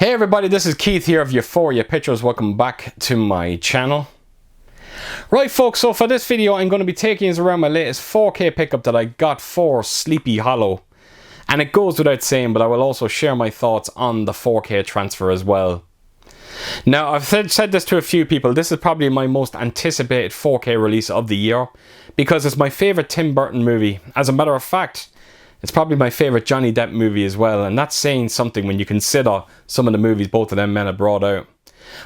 Hey everybody, this is Keith here of Euphoria Pictures. Welcome back to my channel. Right folks, so for this video I'm going to be taking you around my latest 4K pickup that I got for Sleepy Hollow. And it goes without saying, but I will also share my thoughts on the 4K transfer as well. Now, I've said this to a few people, this is probably my most anticipated 4K release of the year, because it's my favourite Tim Burton movie. As a matter of fact, it's probably my favourite Johnny Depp movie as well, and that's saying something when you consider some of the movies both of them men have brought out.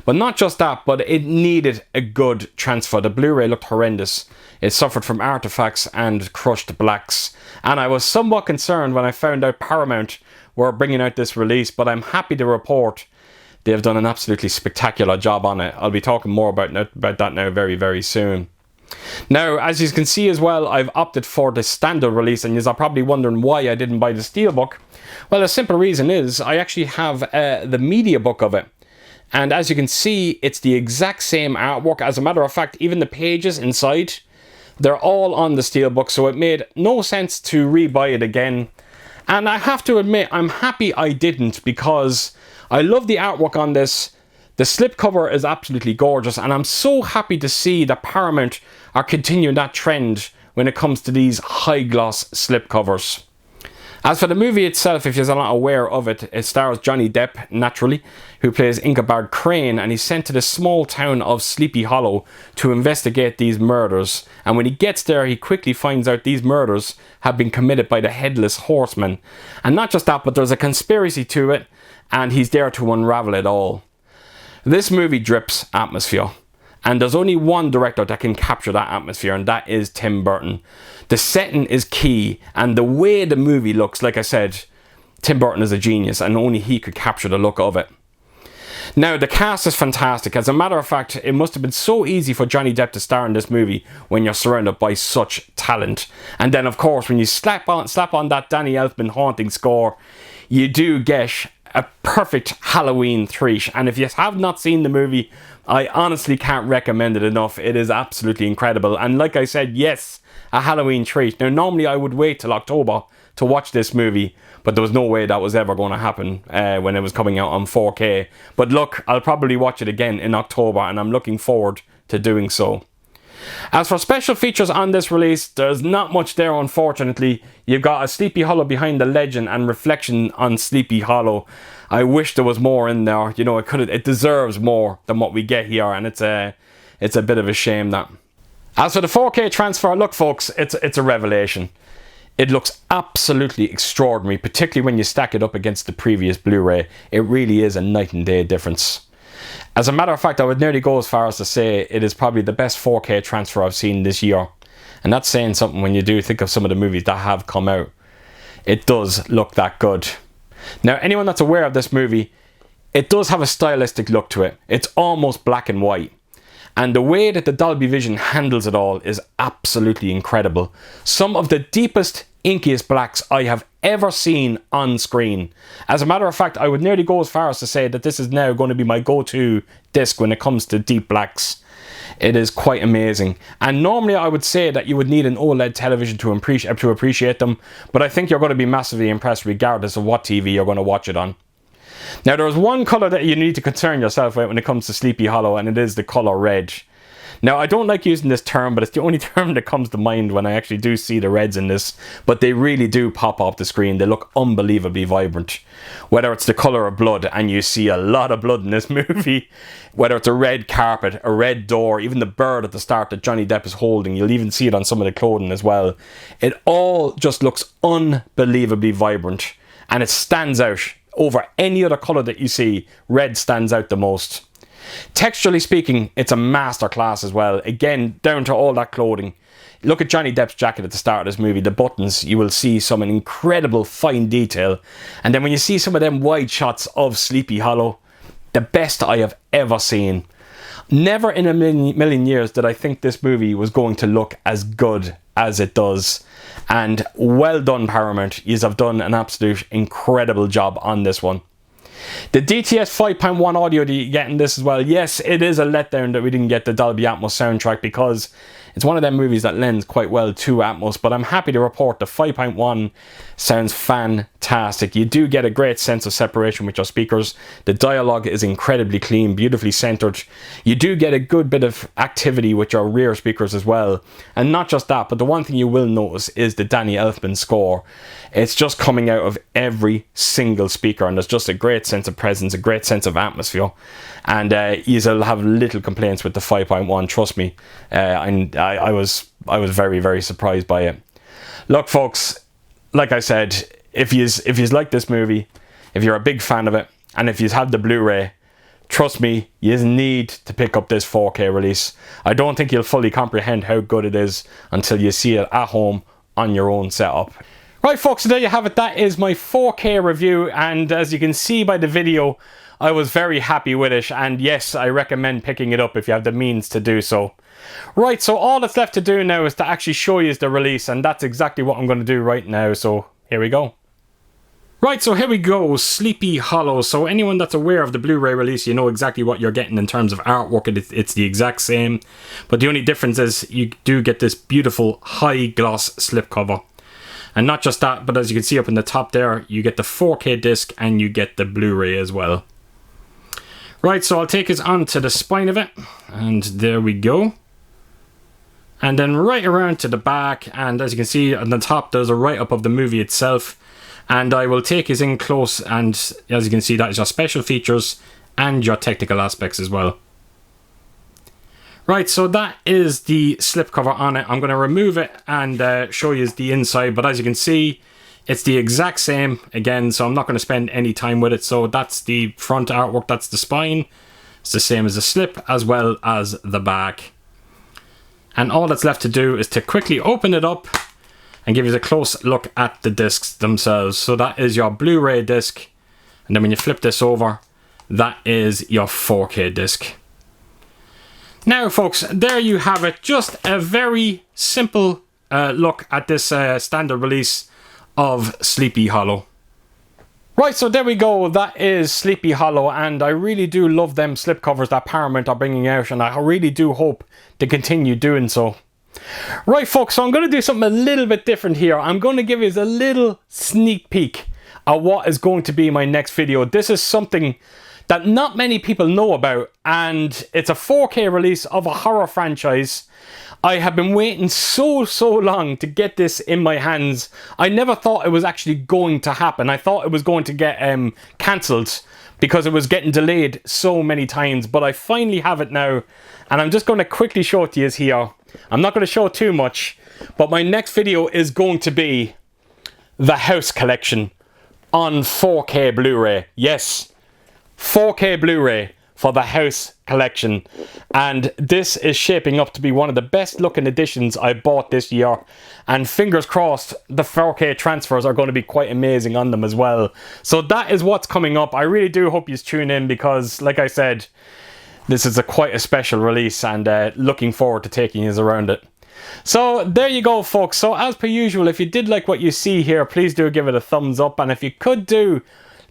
But not just that, but it needed a good transfer. The Blu-ray looked horrendous. It suffered from artifacts and crushed blacks. And I was somewhat concerned when I found out Paramount were bringing out this release, but I'm happy to report they've done an absolutely spectacular job on it. I'll be talking more about that now very, very soon. Now, as you can see as well, I've opted for the standard release, and you're probably wondering why I didn't buy the steelbook. Well, the simple reason is I actually have the media book of it. And as you can see, it's the exact same artwork. As a matter of fact, even the pages inside, they're all on the steelbook, so it made no sense to rebuy it again. And I have to admit, I'm happy I didn't, because I love the artwork on this. The slipcover is absolutely gorgeous, and I'm so happy to see that Paramount are continuing that trend when it comes to these high gloss slipcovers. As for the movie itself, if you're not aware of it, it stars Johnny Depp, naturally, who plays Ichabod Crane, and he's sent to the small town of Sleepy Hollow to investigate these murders. And when he gets there, he quickly finds out these murders have been committed by the Headless Horseman. And not just that, but there's a conspiracy to it, and he's there to unravel it all. This movie drips atmosphere, and there's only one director that can capture that atmosphere, and that is Tim Burton. The setting is key, and the way the movie looks, like I said, Tim Burton is a genius, and only he could capture the look of it. Now, the cast is fantastic. As a matter of fact, it must have been so easy for Johnny Depp to star in this movie when you're surrounded by such talent. And then, of course, when you slap on that Danny Elfman haunting score, you do get a perfect Halloween treat. And if you have not seen the movie, I honestly can't recommend it enough. It is absolutely incredible. And like I said, yes, a Halloween treat. Now, normally I would wait till October to watch this movie, but there was no way that was ever going to happen when it was coming out on 4K. But look, I'll probably watch it again in October, and I'm looking forward to doing so. As for special features on this release, there's not much there, unfortunately. You've got a Sleepy Hollow behind the legend and reflection on Sleepy Hollow. I wish there was more in there. You know, it deserves more than what we get here, and it's a bit of a shame that. As for the 4K transfer, look folks, it's a revelation. It looks absolutely extraordinary, particularly when you stack it up against the previous Blu-ray. It really is a night and day difference. As a matter of fact, I would nearly go as far as to say it is probably the best 4K transfer I've seen this year. And that's saying something when you do think of some of the movies that have come out. It does look that good. Now, anyone that's aware of this movie, it does have a stylistic look to it. It's almost black and white. And the way that the Dolby Vision handles it all is absolutely incredible. Some of the deepest, inkiest blacks I have ever seen on screen. As a matter of fact, I would nearly go as far as to say that this is now going to be my go-to disc when it comes to deep blacks. It is quite amazing. And normally I would say that you would need an OLED television to appreciate them, but I think you're going to be massively impressed regardless of what TV you're going to watch it on. Now, there's one colour that you need to concern yourself with when it comes to Sleepy Hollow, and it is the colour red. Now, I don't like using this term, but it's the only term that comes to mind when I actually do see the reds in this. But they really do pop off the screen. They look unbelievably vibrant. Whether it's the colour of blood, and you see a lot of blood in this movie. Whether it's a red carpet, a red door, even the bird at the start that Johnny Depp is holding. You'll even see it on some of the clothing as well. It all just looks unbelievably vibrant. And it stands out over any other colour that you see. Red stands out the most. Texturally speaking, it's a masterclass as well. Again, down to all that clothing. Look at Johnny Depp's jacket at the start of this movie. The buttons, you will see some incredible fine detail. And then when you see some of them wide shots of Sleepy Hollow, the best I have ever seen. Never in a million years did I think this movie was going to look as good as it does. And well done, Paramount. You have done an absolute incredible job on this one. The DTS 5.1 audio that you get in this as well, yes, it is a letdown that we didn't get the Dolby Atmos soundtrack, because It's one of them movies that lends quite well to Atmos, but I'm happy to report the 5.1 sounds fantastic. You do get a great sense of separation with your speakers. The dialogue is incredibly clean, beautifully centered. You do get a good bit of activity with your rear speakers as well. And not just that, but the one thing you will notice is the Danny Elfman score. It's just coming out of every single speaker, and there's just a great sense of presence, a great sense of atmosphere. And you'll have little complaints with the 5.1, trust me. I was very, very surprised by it. Look, folks, like I said, if you like this movie, if you're a big fan of it, and if you have the Blu-ray, trust me, you need to pick up this 4K release. I don't think you'll fully comprehend how good it is until you see it at home on your own setup. Right, folks, so there you have it. That is my 4K review, and as you can see by the video, I was very happy with it, and yes, I recommend picking it up if you have the means to do so. Right, so all that's left to do now is to actually show you the release, and that's exactly what I'm going to do right now, so here we go. Right, so here we go, Sleepy Hollow. So anyone that's aware of the Blu-ray release, you know exactly what you're getting in terms of artwork. It's the exact same, but the only difference is you do get this beautiful high gloss slipcover. And not just that, but as you can see up in the top there, you get the 4K disc and you get the Blu-ray as well. Right, so I'll take us onto the spine of it, and there we go. And then right around to the back, and as you can see on the top, there's a write-up of the movie itself. And I will take us in close, and as you can see, that is your special features and your technical aspects as well. Right, so that is the slipcover on it. I'm going to remove it and show you the inside, but as you can see, it's the exact same again, so I'm not going to spend any time with it. So that's the front artwork, that's the spine. It's the same as the slip as well as the back. And all that's left to do is to quickly open it up and give you a close look at the discs themselves. So that is your Blu-ray disc, and then when you flip this over, that is your 4K disc. Now folks, there you have it. Just a very simple look at this standard release of Sleepy Hollow. Right, so there we go. That is Sleepy Hollow, and I really do love them slipcovers that Paramount are bringing out, and I really do hope to continue doing so. Right folks, so I'm going to do something a little bit different here. I'm going to give you a little sneak peek at what is going to be my next video. This is something that not many people know about, and it's a 4K release of a horror franchise. I have been waiting so long to get this in my hands. I never thought it was actually going to happen. I thought it was going to get cancelled because it was getting delayed so many times, but I finally have it now, and I'm just going to quickly show it to you here. I'm not going to show too much, but my next video is going to be the House Collection on 4K Blu-ray. Yes, 4K Blu-ray for the House Collection, and this is shaping up to be one of the best looking editions I bought this year, and fingers crossed the 4K transfers are going to be quite amazing on them as well. So that is what's coming up. I really do hope you tune in, because like I said, this is quite a special release, and looking forward to taking you around it. So there you go folks. So as per usual, if you did like what you see here, please do give it a thumbs up, and if you could do,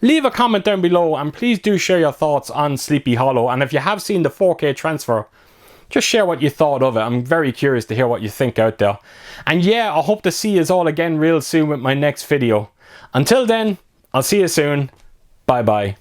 leave a comment down below, and please do share your thoughts on Sleepy Hollow. And if you have seen the 4K transfer, just share what you thought of it. I'm very curious to hear what you think out there. And yeah, I hope to see you all again real soon with my next video. Until then, I'll see you soon. Bye bye.